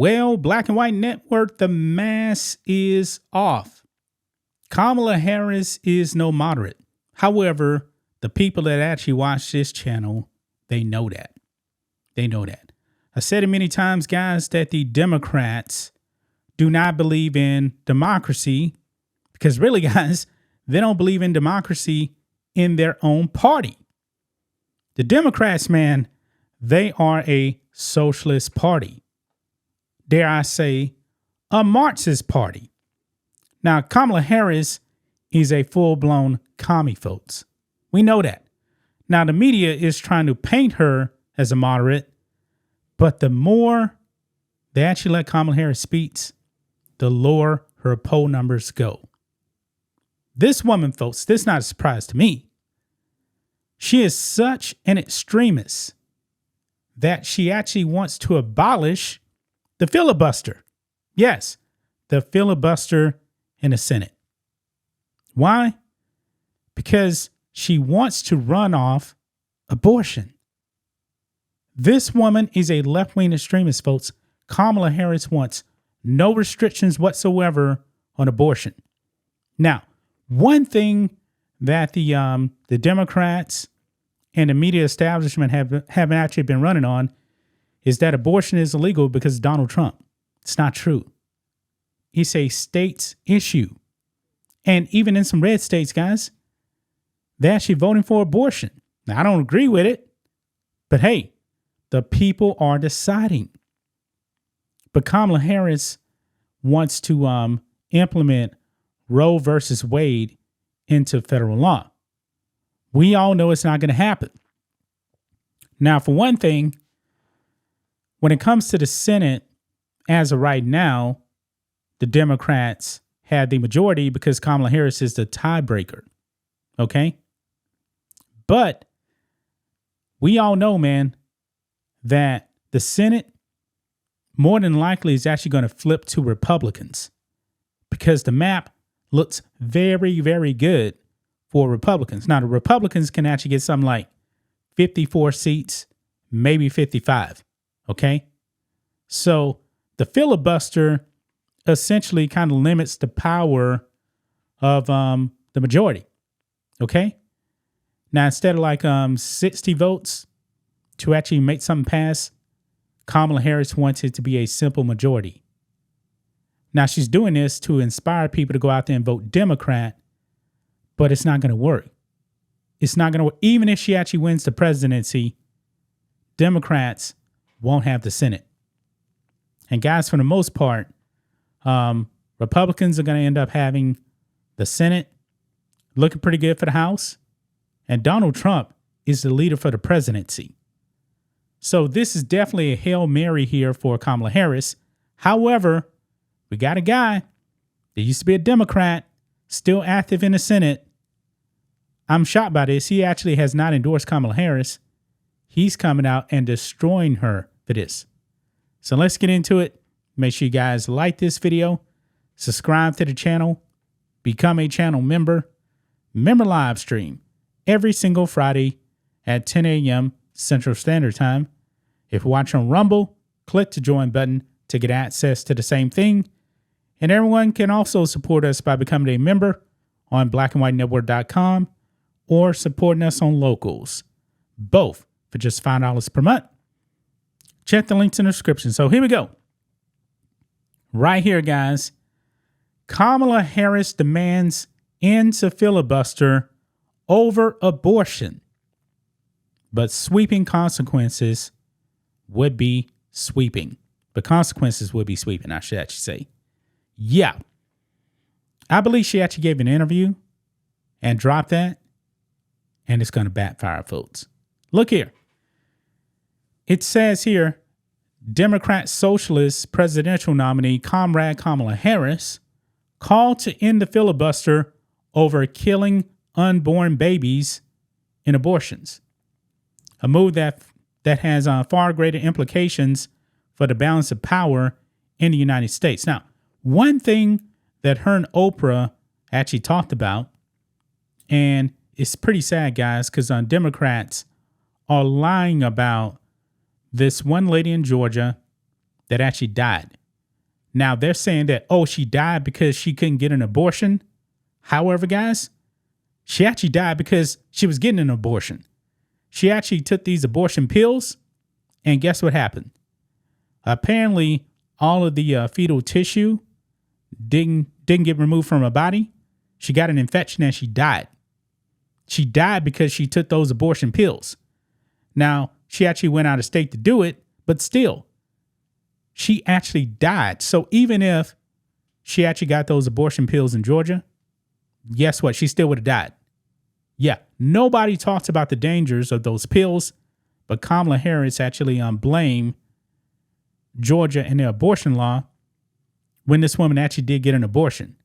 Well, Black and White Network, the mask is off. Kamala Harris is no moderate. However, the people that actually watch this channel, they know that. They know that. I said it many times, guys, that the Democrats do not believe in democracy because really, guys, they don't believe in democracy in their own party. The Democrats, man, they are a socialist party. Dare I say, a Marxist party. Now, Kamala Harris is a full-blown commie, folks. We know that. Now, the media is trying to paint her as a moderate, but the more they actually let Kamala Harris speak, the lower her poll numbers go. This woman, folks, this is not a surprise to me. She is such an extremist that she actually wants to abolish the filibuster. Yes, the filibuster in the Senate. Why? Because she wants to run off abortion. This woman is a left-wing extremist, folks. Kamala Harris wants no restrictions whatsoever on abortion. Now, one thing that the Democrats and the media establishment have actually been running on is that abortion is illegal because of Donald Trump. It's not true. It's a state's issue. And even in some red states, guys, they're actually voting for abortion. Now, I don't agree with it, but hey, the people are deciding. But Kamala Harris wants to implement Roe versus Wade into federal law. We all know it's not going to happen. Now, for one thing, when it comes to the Senate, as of right now, the Democrats had the majority because Kamala Harris is the tiebreaker. Okay? But we all know, man, that the Senate more than likely is actually going to flip to Republicans because the map looks very, very good for Republicans. Now, the Republicans can actually get something like 54 seats, maybe 55. Okay? So the filibuster essentially kind of limits the power of the majority. Okay? Now, instead of like 60 votes to actually make something pass, Kamala Harris wants it to be a simple majority. Now, she's doing this to inspire people to go out there and vote Democrat, but it's not going to work. It's not going to work. Even if she actually wins the presidency, Democrats won't have the Senate. And guys, for the most part, Republicans are going to end up having the Senate, looking pretty good for the House, and Donald Trump is the leader for the presidency. So this is definitely a Hail Mary here for Kamala Harris. However, we got a guy that used to be a Democrat, still active in the Senate. I'm shocked by this. He actually has not endorsed Kamala Harris. He's coming out and destroying her for this. So let's get into it. Make sure you guys like this video, subscribe to the channel, become a channel member. Member live stream every single Friday at 10 a.m. Central Standard Time. If you're watching on Rumble, click the join button to get access to the same thing. And everyone can also support us by becoming a member on blackandwhitenetwork.com or supporting us on Locals, both for just $5 per month. Check the links in the description. So here we go. Right here, guys. Kamala Harris demands end to filibuster over abortion. But sweeping consequences would be sweeping. The consequences would be sweeping, I should actually say. Yeah. I believe she actually gave an interview and dropped that. And it's going to backfire, folks. Look here. It says here, Democrat Socialist presidential nominee Comrade Kamala Harris called to end the filibuster over killing unborn babies in abortions. A move that has far greater implications for the balance of power in the United States. Now, one thing that her and Oprah actually talked about, and it's pretty sad, guys, because Democrats are lying about this one lady in Georgia that actually died. Now they're saying that, oh, she died because she couldn't get an abortion. However, guys, she actually died because she was getting an abortion. She actually took these abortion pills, and guess what happened? Apparently, all of the fetal tissue didn't get removed from her body. She got an infection and she died. She died because she took those abortion pills. Now, she actually went out of state to do it, but still, she actually died. So even if she actually got those abortion pills in Georgia, guess what? She still would have died. Yeah, nobody talks about the dangers of those pills, but Kamala Harris actually blamed Georgia and their abortion law when this woman actually did get an abortion.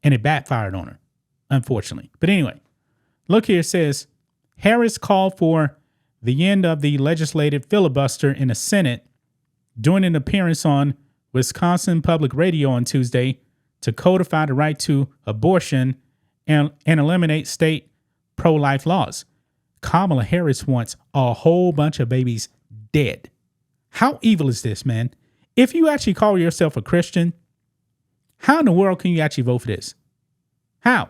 And it backfired on her, unfortunately. But anyway, look here, it says, Harris called for the end of the legislative filibuster in the Senate during an appearance on Wisconsin Public Radio on Tuesday to codify the right to abortion and eliminate state pro-life laws. Kamala Harris wants a whole bunch of babies dead. How evil is this, man? If you actually call yourself a Christian, how in the world can you actually vote for this? How?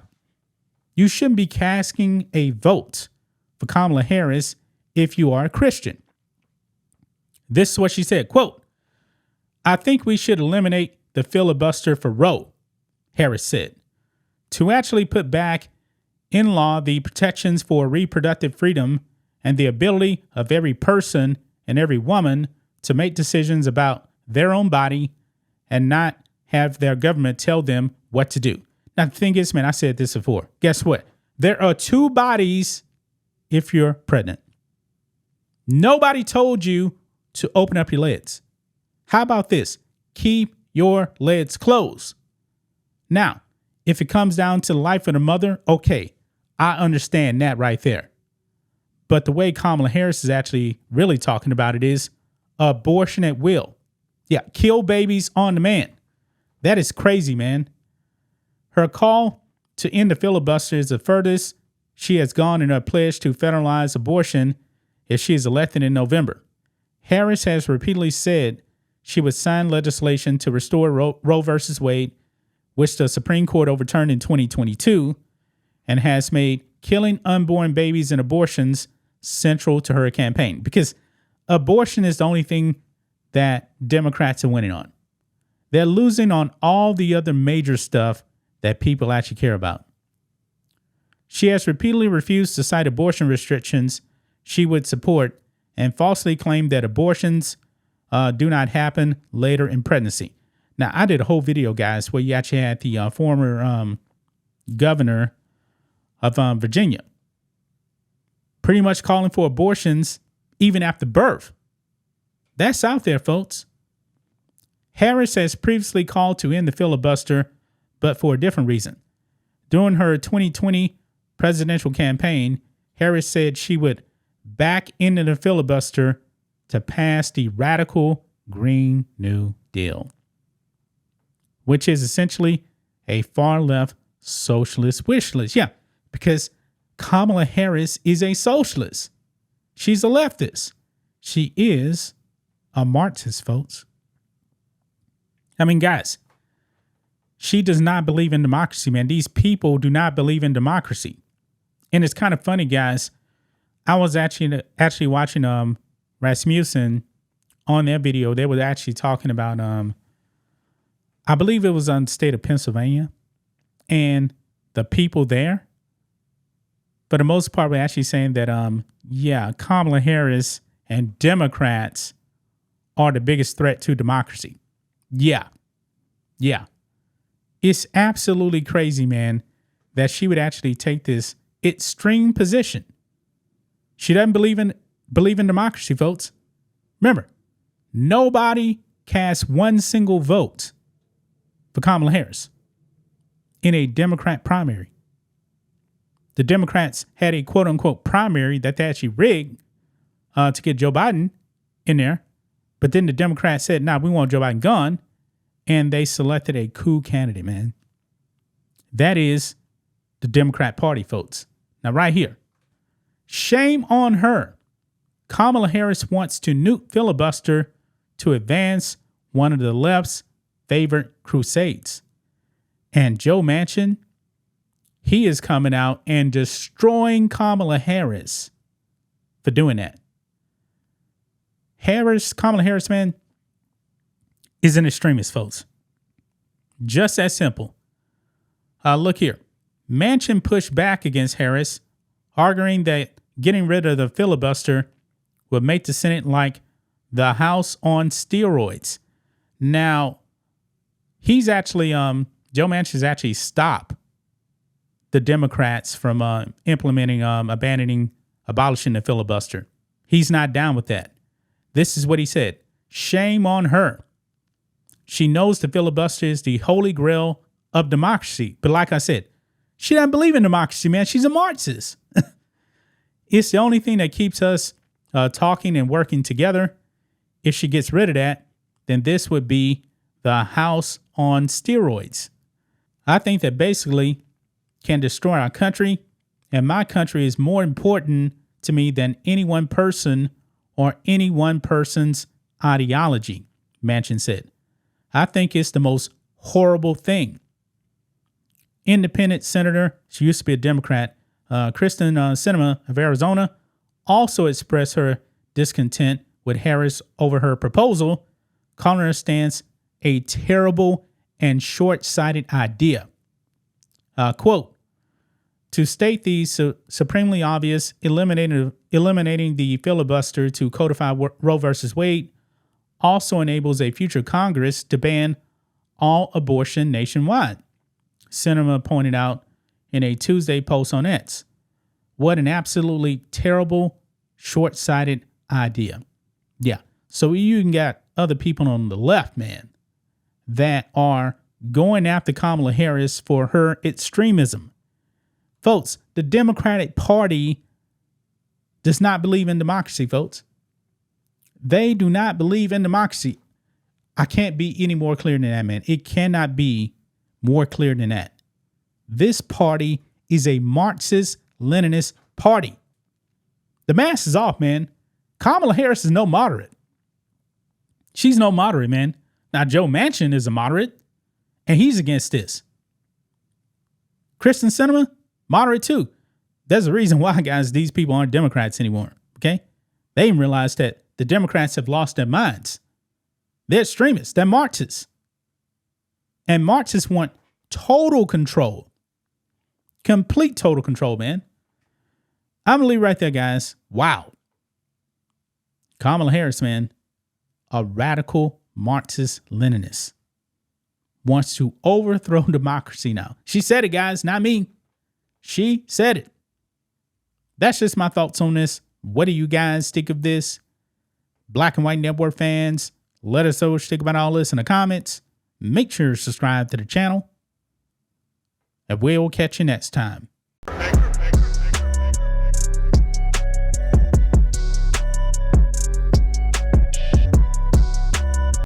You shouldn't be casting a vote for Kamala Harris if you are a Christian. This is what she said, quote, I think we should eliminate the filibuster for Roe, Harris said, to actually put back in law the protections for reproductive freedom and the ability of every person and every woman to make decisions about their own body and not have their government tell them what to do. Now, the thing is, man, I said this before. Guess what? There are two bodies if you're pregnant. Nobody told you to open up your lids. How about this? Keep your lids closed. Now, if it comes down to the life of the mother, okay, I understand that right there. But the way Kamala Harris is actually really talking about it is abortion at will. Yeah, kill babies on demand. That is crazy, man. Her call to end the filibuster is the furthest she has gone in her pledge to federalize abortion if she is elected in November. Harris has repeatedly said she would sign legislation to restore Roe versus Wade, which the Supreme Court overturned in 2022, and has made killing unborn babies and abortions central to her campaign, because abortion is the only thing that Democrats are winning on. They're losing on all the other major stuff that people actually care about. She has repeatedly refused to cite abortion restrictions she would support and falsely claimed that abortions do not happen later in pregnancy. Now, I did a whole video, guys, where you actually had the former governor of Virginia pretty much calling for abortions even after birth. That's out there, folks. Harris has previously called to end the filibuster, but for a different reason. During her 2020 presidential campaign, Harris said she would back into the filibuster to pass the radical Green New Deal, which is essentially a far-left socialist wish list. Yeah, because Kamala Harris is a socialist. She's a leftist. She is a Marxist, folks. I mean, guys, she does not believe in democracy, man. These people do not believe in democracy. And it's kind of funny, guys. I was actually watching Rasmussen on their video. They were actually talking about I believe it was on the state of Pennsylvania, and the people there, for the most part, were actually saying that Kamala Harris and Democrats are the biggest threat to democracy. Yeah. It's absolutely crazy, man, that she would actually take this extreme position. She doesn't believe in democracy, folks. Remember, nobody cast one single vote for Kamala Harris in a Democrat primary. The Democrats had a quote-unquote primary that they actually rigged to get Joe Biden in there. But then the Democrats said, we want Joe Biden gone. And they selected a coup candidate, man. That is the Democrat Party, folks. Now, right here. Shame on her. Kamala Harris wants to nuke filibuster to advance one of the left's favorite crusades. And Joe Manchin, he is coming out and destroying Kamala Harris for doing that. Kamala Harris, man, is an extremist, folks. Just that simple. Look here. Manchin pushed back against Harris, arguing that getting rid of the filibuster would make the Senate like the House on steroids. Now, he's actually, Joe Manchin's actually stopped the Democrats from abolishing the filibuster. He's not down with that. This is what he said. Shame on her. She knows the filibuster is the holy grail of democracy. But like I said, she doesn't believe in democracy, man. She's a Marxist. It's the only thing that keeps us talking and working together. If she gets rid of that, then this would be the House on steroids. I think that basically can destroy our country, and my country is more important to me than any one person or any one person's ideology, Manchin said. I think it's the most horrible thing. Independent Senator, she used to be a Democrat, Kristen Sinema of Arizona, also expressed her discontent with Harris over her proposal, calling her stance a terrible and short-sighted idea. Quote, to state the supremely obvious, eliminating the filibuster to codify Roe versus Wade also enables a future Congress to ban all abortion nationwide, Sinema pointed out in a Tuesday post on X. What an absolutely terrible, short-sighted idea. Yeah, so you can get other people on the left, man, that are going after Kamala Harris for her extremism. Folks, the Democratic Party does not believe in democracy, folks. They do not believe in democracy. I can't be any more clear than that, man. It cannot be more clear than that. This party is a Marxist-Leninist party. The mask is off, man. Kamala Harris is no moderate. She's no moderate, man. Now, Joe Manchin is a moderate, and he's against this. Kristen Sinema, moderate too. There's a reason why, guys, these people aren't Democrats anymore, okay? They didn't realize that the Democrats have lost their minds. They're extremists. They're Marxists. And Marxists want total control. Complete total control, man. I'm going to leave right there, guys. Wow. Kamala Harris, man, a radical Marxist-Leninist, wants to overthrow democracy now. She said it, guys, not me. She said it. That's just my thoughts on this. What do you guys think of this? Black and White Network fans, let us know what you think about all this in the comments. Make sure to subscribe to the channel. And we'll catch you next time.